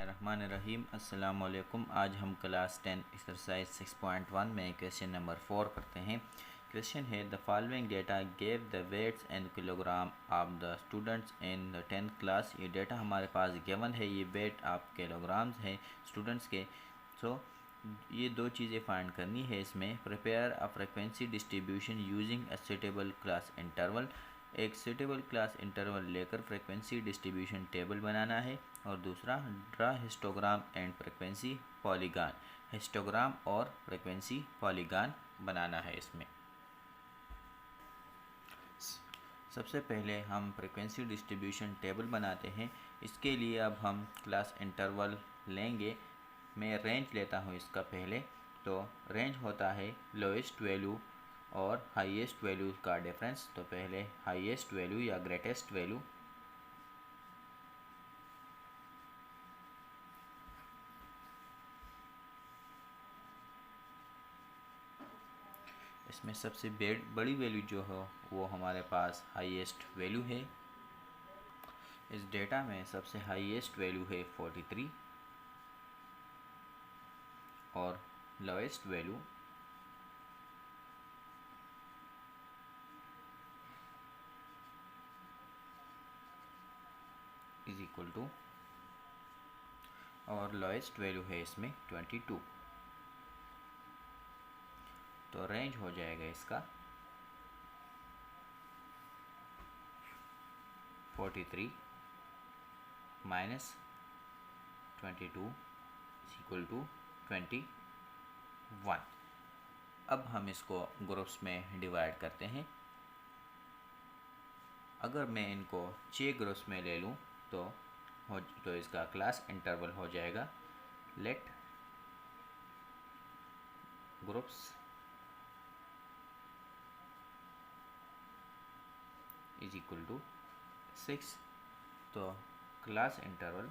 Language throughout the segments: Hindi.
बिस्मिल्लाहिर्रहमानिर्रहीम। अस्सलाम वालेकुम। आज हम क्लास 10 एक्सरसाइज 6.1 में क्वेश्चन नंबर 4 करते हैं। क्वेश्चन है the following data gave the weights and kilogram of the students in the 10th class. ये डेटा हमारे पास गिवन है, ये वेट ऑफ किलोग्राम्स है स्टूडेंट्स के। सो ये दो चीज़ें फाइंड करनी है इसमें। Prepare a frequency distribution using a suitable class interval. एक सुटेबल क्लास इंटरवल लेकर फ्रिक्वेंसी डिस्ट्रीब्यूशन टेबल बनाना है। और दूसरा draw histogram and frequency polygon. Histogram और फ्रिक्वेंसी पॉलीगॉन बनाना है इसमें। सबसे पहले हम फ्रिक्वेंसी डिस्ट्रीब्यूशन टेबल बनाते हैं। इसके लिए अब हम क्लास इंटरवल लेंगे। मैं रेंज लेता हूँ इसका पहले। तो रेंज होता है लोएस्ट वैल्यू और हाईएस्ट वैल्यू का डिफरेंस। तो पहले हाईएस्ट वैल्यू या ग्रेटेस्ट वैल्यू, इसमें सबसे बड़ी वैल्यू जो हो वो हमारे पास हाईएस्ट वैल्यू है। इस डेटा में सबसे हाईएस्ट वैल्यू है 43 और lowest value is equal to, और लोएस्ट वैल्यू है इसमें 22। तो रेंज हो जाएगा इसका 43 माइनस 22 इक्वल टू 21। अब हम इसको ग्रुप्स में डिवाइड करते हैं। अगर मैं इनको 6 ग्रुप्स में ले लूँ तो इसका क्लास इंटरवल हो जाएगा let groups is equal to 6। तो क्लास इंटरवल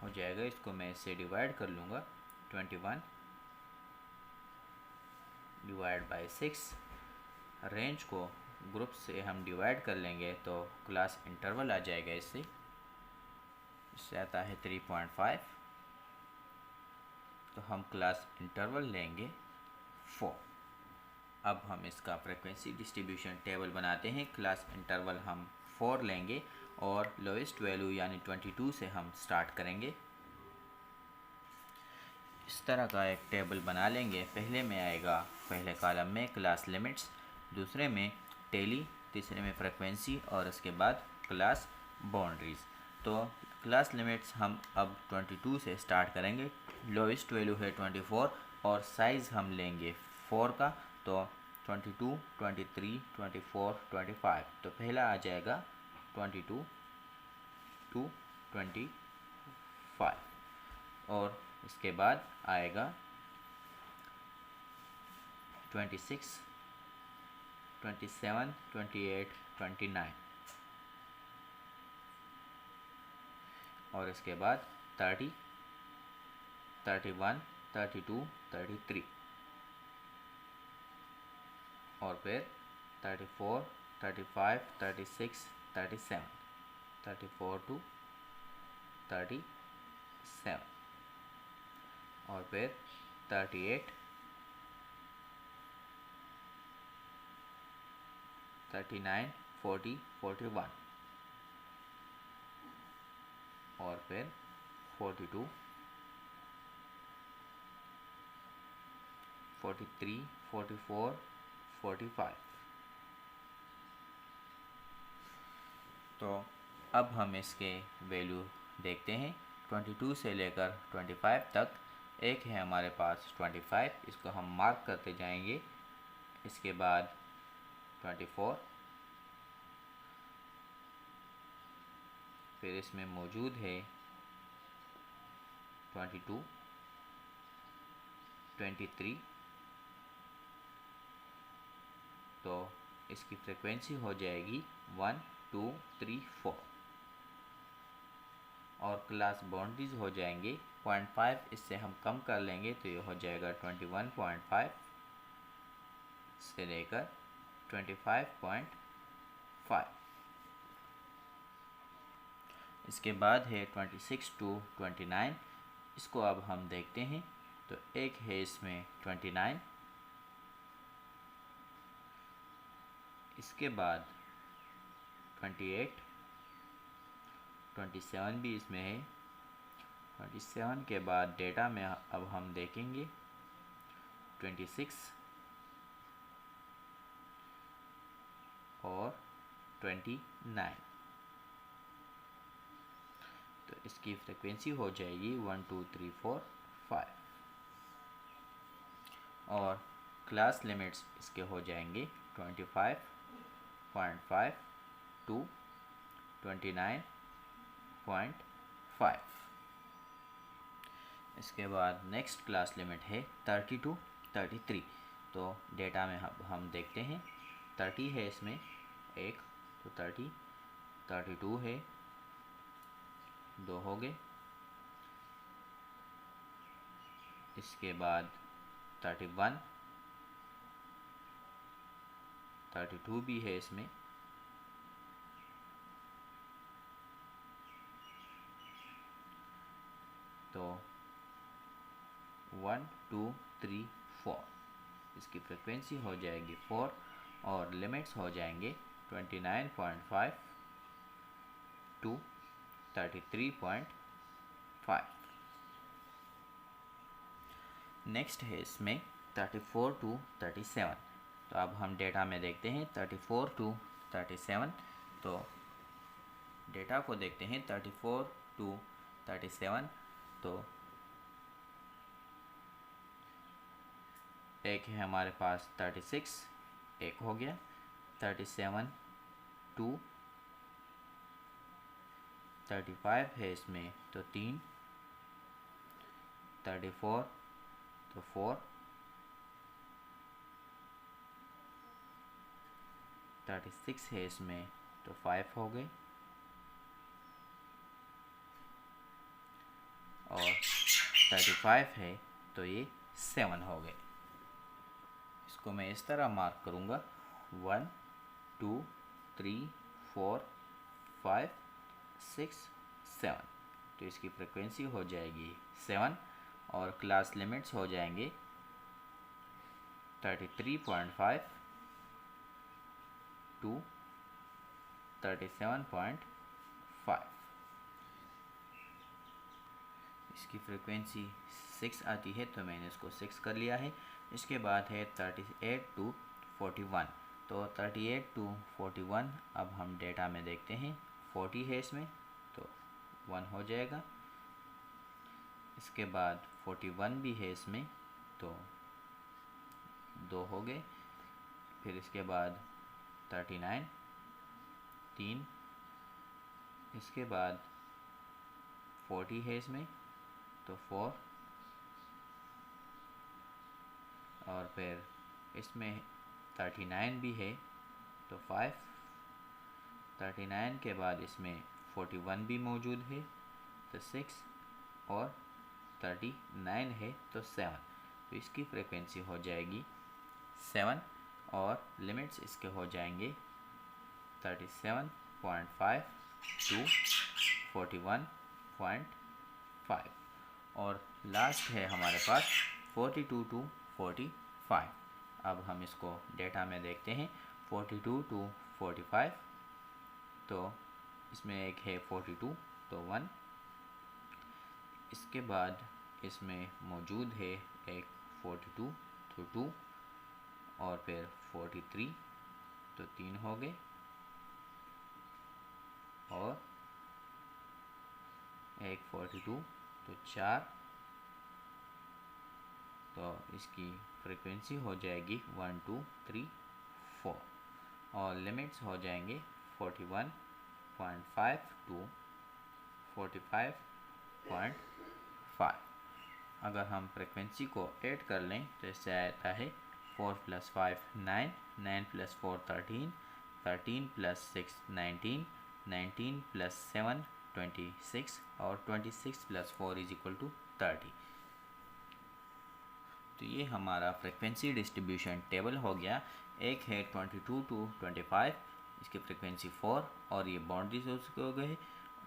हो जाएगा, इसको मैं इससे डिवाइड कर लूँगा 21 डिवाइड बाई 6। रेंज को ग्रुप से हम डिवाइड कर लेंगे तो क्लास इंटरवल आ जाएगा। इससे आता है 3.5। तो हम क्लास इंटरवल लेंगे 4। अब हम इसका फ्रिक्वेंसी डिस्ट्रीब्यूशन टेबल बनाते हैं। क्लास इंटरवल हम 4 लेंगे और लोएस्ट वैल्यू यानी 22 से हम स्टार्ट करेंगे। इस तरह का एक टेबल बना लेंगे। पहले में आएगा, पहले कॉलम में क्लास लिमिट्स, दूसरे में टेली, तीसरे में फ्रिक्वेंसी और उसके बाद क्लास बाउंड्रीज़। तो क्लास लिमिट्स हम अब 22 से स्टार्ट करेंगे। लोएस्ट वैल्यू है 24 और साइज़ हम लेंगे 4 का। तो 22, 23, 24, 25। तो पहला आ जाएगा 22 to 25 और इसके बाद आएगा 26, 27, 28, 29 और इसके बाद 30, 31, 32, 33 और फिर 34, 35, 36, 37, 34 to 37 और फिर 38, 39, 40, 41 और फिर 42, 43, 44, 45। तो अब हम इसके वैल्यू देखते हैं। 22 से लेकर 25 तक एक है हमारे पास 25, इसको हम मार्क करते जाएंगे। इसके बाद 24, फिर इसमें मौजूद है 22, 23। तो इसकी फ्रिक्वेंसी हो जाएगी 1, 2, 3, 4 और क्लास बाउंड्रीज हो जाएंगे 0.5। इससे हम कम कर लेंगे तो ये हो जाएगा 21.5 से लेकर 25.5। इसके बाद है 26 to 29। इसको अब हम देखते हैं। तो एक है इसमें 29, इसके बाद 28, 27 भी इसमें है। 27 के बाद डेटा में अब हम देखेंगे 26 और 29। तो इसकी फ्रिक्वेंसी हो जाएगी 1 2 3 4 5। और क्लास लिमिट्स इसके हो जाएंगे 25.5 टू 29.5। इसके बाद नेक्स्ट क्लास लिमिट है 30 टू 33। तो डेटा में हम देखते हैं 30 है इसमें एक, तो 30, 32 है, दो हो गए। इसके बाद 31, 32 भी है इसमें, तो 1 2 3 4। इसकी फ्रिक्वेंसी हो जाएगी 4 और लिमिट्स हो जाएंगे 29.5 टू 33.5। नेक्स्ट है इसमें 34 टू 37। तो अब हम डेटा में देखते हैं 34 टू 37। तो डेटा को देखते हैं 34 टू 37। तो एक है हमारे पास 36, एक हो गया। 37 टू 35 है इसमें, तो 3। 34 तो 4। 36 है इसमें, तो 5 हो गए। और 35 है तो ये 7 हो गए। इसको मैं इस तरह मार्क करूँगा 1 2 3 4 5 6 7। तो इसकी फ्रिक्वेंसी हो जाएगी 7 और क्लास लिमिट्स हो जाएंगे 33.5 टू 37.5। इसकी फ्रिक्वेंसी 6 आती है, तो मैंने इसको 6 कर लिया है। इसके बाद है 38 टू 41। तो 38 टू 41 अब हम डेटा में देखते हैं 40 है इसमें, तो 1 हो जाएगा। इसके बाद 41 भी है इसमें, तो 2 हो गए। फिर इसके बाद 39, 3। इसके बाद 40 है इसमें, तो 4। और फिर इसमें 39 भी है, तो 5। 39 के बाद इसमें 41 भी मौजूद है, तो 6। और 39 है, तो 7। तो इसकी फ्रिक्वेंसी हो जाएगी 7 और लिमिट्स इसके हो जाएंगे 37.5 टू 41.5। और लास्ट है हमारे पास 42 टू 45। अब हम इसको डेटा में देखते हैं 42 टू 45। तो इसमें एक है 42, तो 1। इसके बाद इसमें मौजूद है एक 42, तो 2। और फिर 43, तो 3 हो गए। और एक 42, तो 4। तो इसकी फ्रिक्वेंसी हो जाएगी 1 2 3 4 और लिमिट्स हो जाएंगे 41.5 टू 45.5। अगर हम फ्रिक्वेंसी को ऐड कर लें तो इससे आता है 4 + 5 9, 9 + 4 13, 13 + 6 19, 19 + 7 26 और 26 + 4 = 30। तो ये हमारा फ्रिक्वेंसी डिस्ट्रीब्यूशन टेबल हो गया। एक है 22 to 25, इसकी फ्रिक्वेंसी 4, और ये बाउंड्रीज हो गए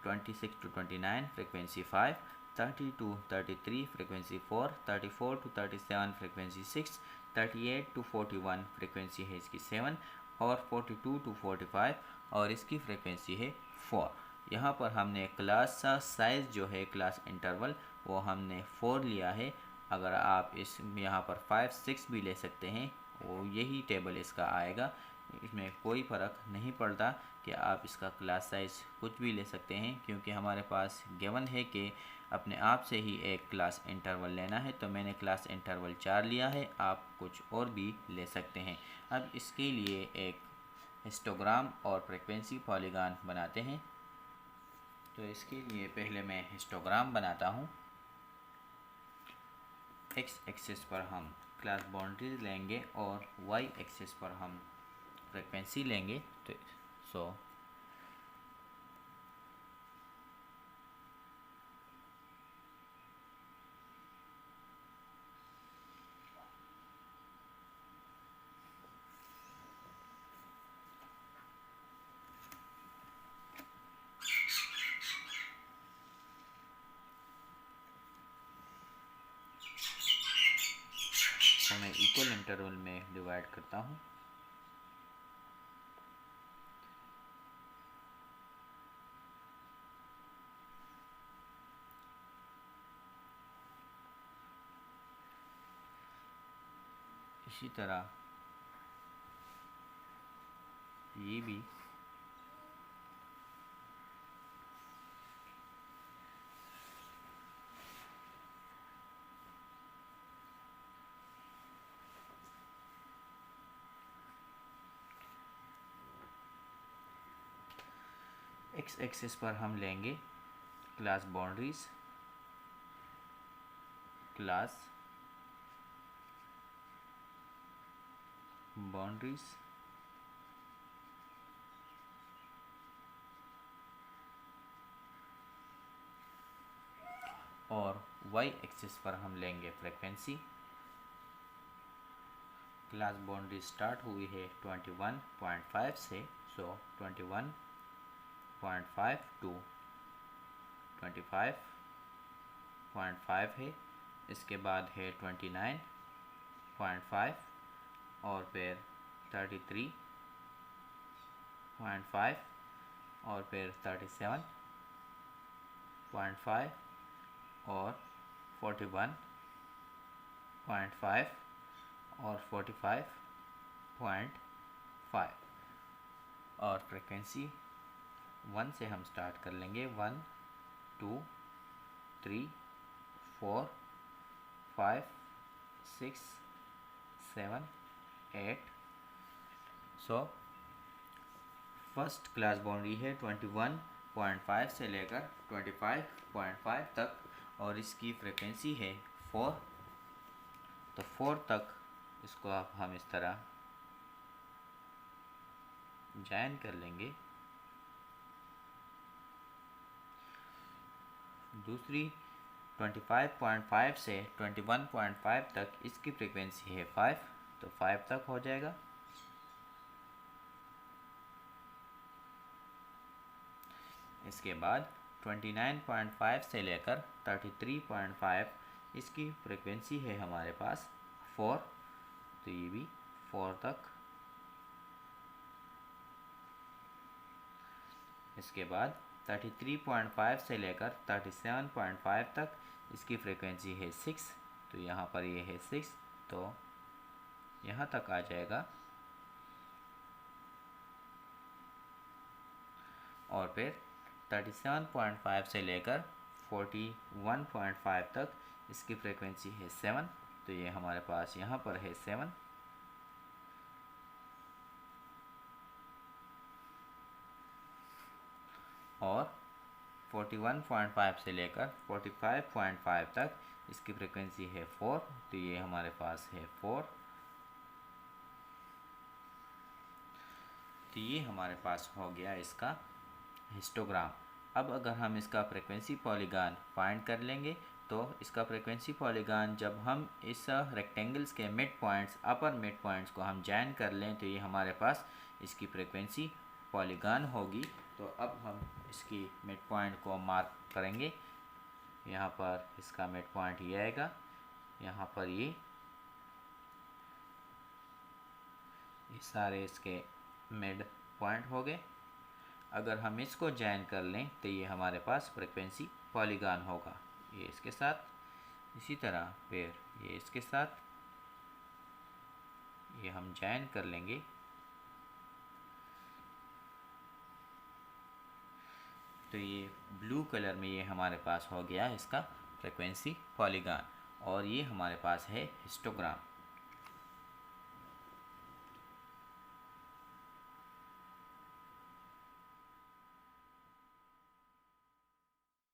26 to 29 frequency 5, 30 to 33 frequency 4, 34 to 37 frequency 6, 38 to 41 frequency है इसकी 7, और 42 to 45 और इसकी फ्रिक्वेंसी है 4। यहाँ पर हमने क्लास का साइज़ जो है क्लास इंटरवल वो हमने 4 लिया है। अगर आप इस यहाँ पर 5, 6 भी ले सकते हैं, वो यही टेबल इसका आएगा। इसमें कोई फ़र्क नहीं पड़ता कि आप इसका क्लास साइज़ कुछ भी ले सकते हैं, क्योंकि हमारे पास गिवन है कि अपने आप से ही एक क्लास इंटरवल लेना है। तो मैंने क्लास इंटरवल 4 लिया है, आप कुछ और भी ले सकते हैं। अब इसके लिए एक हिस्टोग्राम और फ्रिक्वेंसी पॉलीगॉन बनाते हैं। तो इसके लिए पहले मैं हिस्टोग्राम बनाता हूँ। एक्स एक्सिस पर हम क्लास बाउंड्रीज लेंगे और वाई एक्सिस पर हम फ्रिक्वेंसी लेंगे। तो मैं इक्वल इंटरवल में डिवाइड करता हूँ। इसी तरह ये भी एक्स एक्सिस पर हम लेंगे क्लास बाउंड्रीज, क्लास बाउंड्रीज और वाई एक्सिस पर हम लेंगे फ्रिक्वेंसी। क्लास बाउंड्री स्टार्ट हुई है 21.5 से, सो 21.5 टू 25.5 है। इसके बाद है 29.5 और फिर 33.5 और फिर 37.5 और 41.5 और 45.5 और फ्रिक्वेंसी 1 से हम स्टार्ट कर लेंगे। 1 2 3 4 5 6 7 8। सो फर्स्ट क्लास बाउंड्री है 21.5 से लेकर 25.5 तक और इसकी फ्रिक्वेंसी है 4। तो 4 तक इसको आप हम इस तरह जॉइन कर लेंगे। दूसरी 25.5 से 21.5 तक इसकी फ्रिक्वेंसी है 5, तो 5 तक हो जाएगा। इसके बाद 29.5 से लेकर 33.5 इसकी फ्रिक्वेंसी है हमारे पास 4, तो ये भी 4 तक। इसके बाद 33.5 से लेकर 37.5 तक इसकी फ्रिक्वेंसी है 6, तो यहाँ पर ये है 6, तो यहाँ तक आ जाएगा। और फिर 37.5 से लेकर 41.5 तक इसकी फ्रिक्वेंसी है 7, तो ये हमारे पास यहाँ पर है 7। और 41.5 से लेकर 45.5 तक इसकी फ्रिक्वेंसी है 4, तो ये हमारे पास है 4। तो ये हमारे पास हो गया इसका हिस्टोग्राम। अब अगर हम इसका फ्रिक्वेंसी पॉलीगॉन फाइंड कर लेंगे तो इसका फ्रीक्वेंसी पॉलीगॉन जब हम इस रेक्टेंगल्स के mid points, upper mid points को हम जॉइन कर लें तो ये हमारे पास इसकी फ्रीक्वेंसी पॉलीगॉन होगी। तो अब हम इसकी मिड पॉइंट को मार्क करेंगे। यहाँ पर इसका मिड पॉइंट ये आएगा, यहाँ पर ये सारे इसके मिड पॉइंट हो गए। अगर हम इसको जॉइन कर लें तो ये हमारे पास फ्रीक्वेंसी पॉलीगॉन होगा। ये इसके साथ, इसी तरह फिर ये इसके साथ ये हम जॉइन कर लेंगे। तो ये ब्लू कलर में ये हमारे पास हो गया इसका फ्रीक्वेंसी पॉलीगॉन, और ये हमारे पास है हिस्टोग्राम।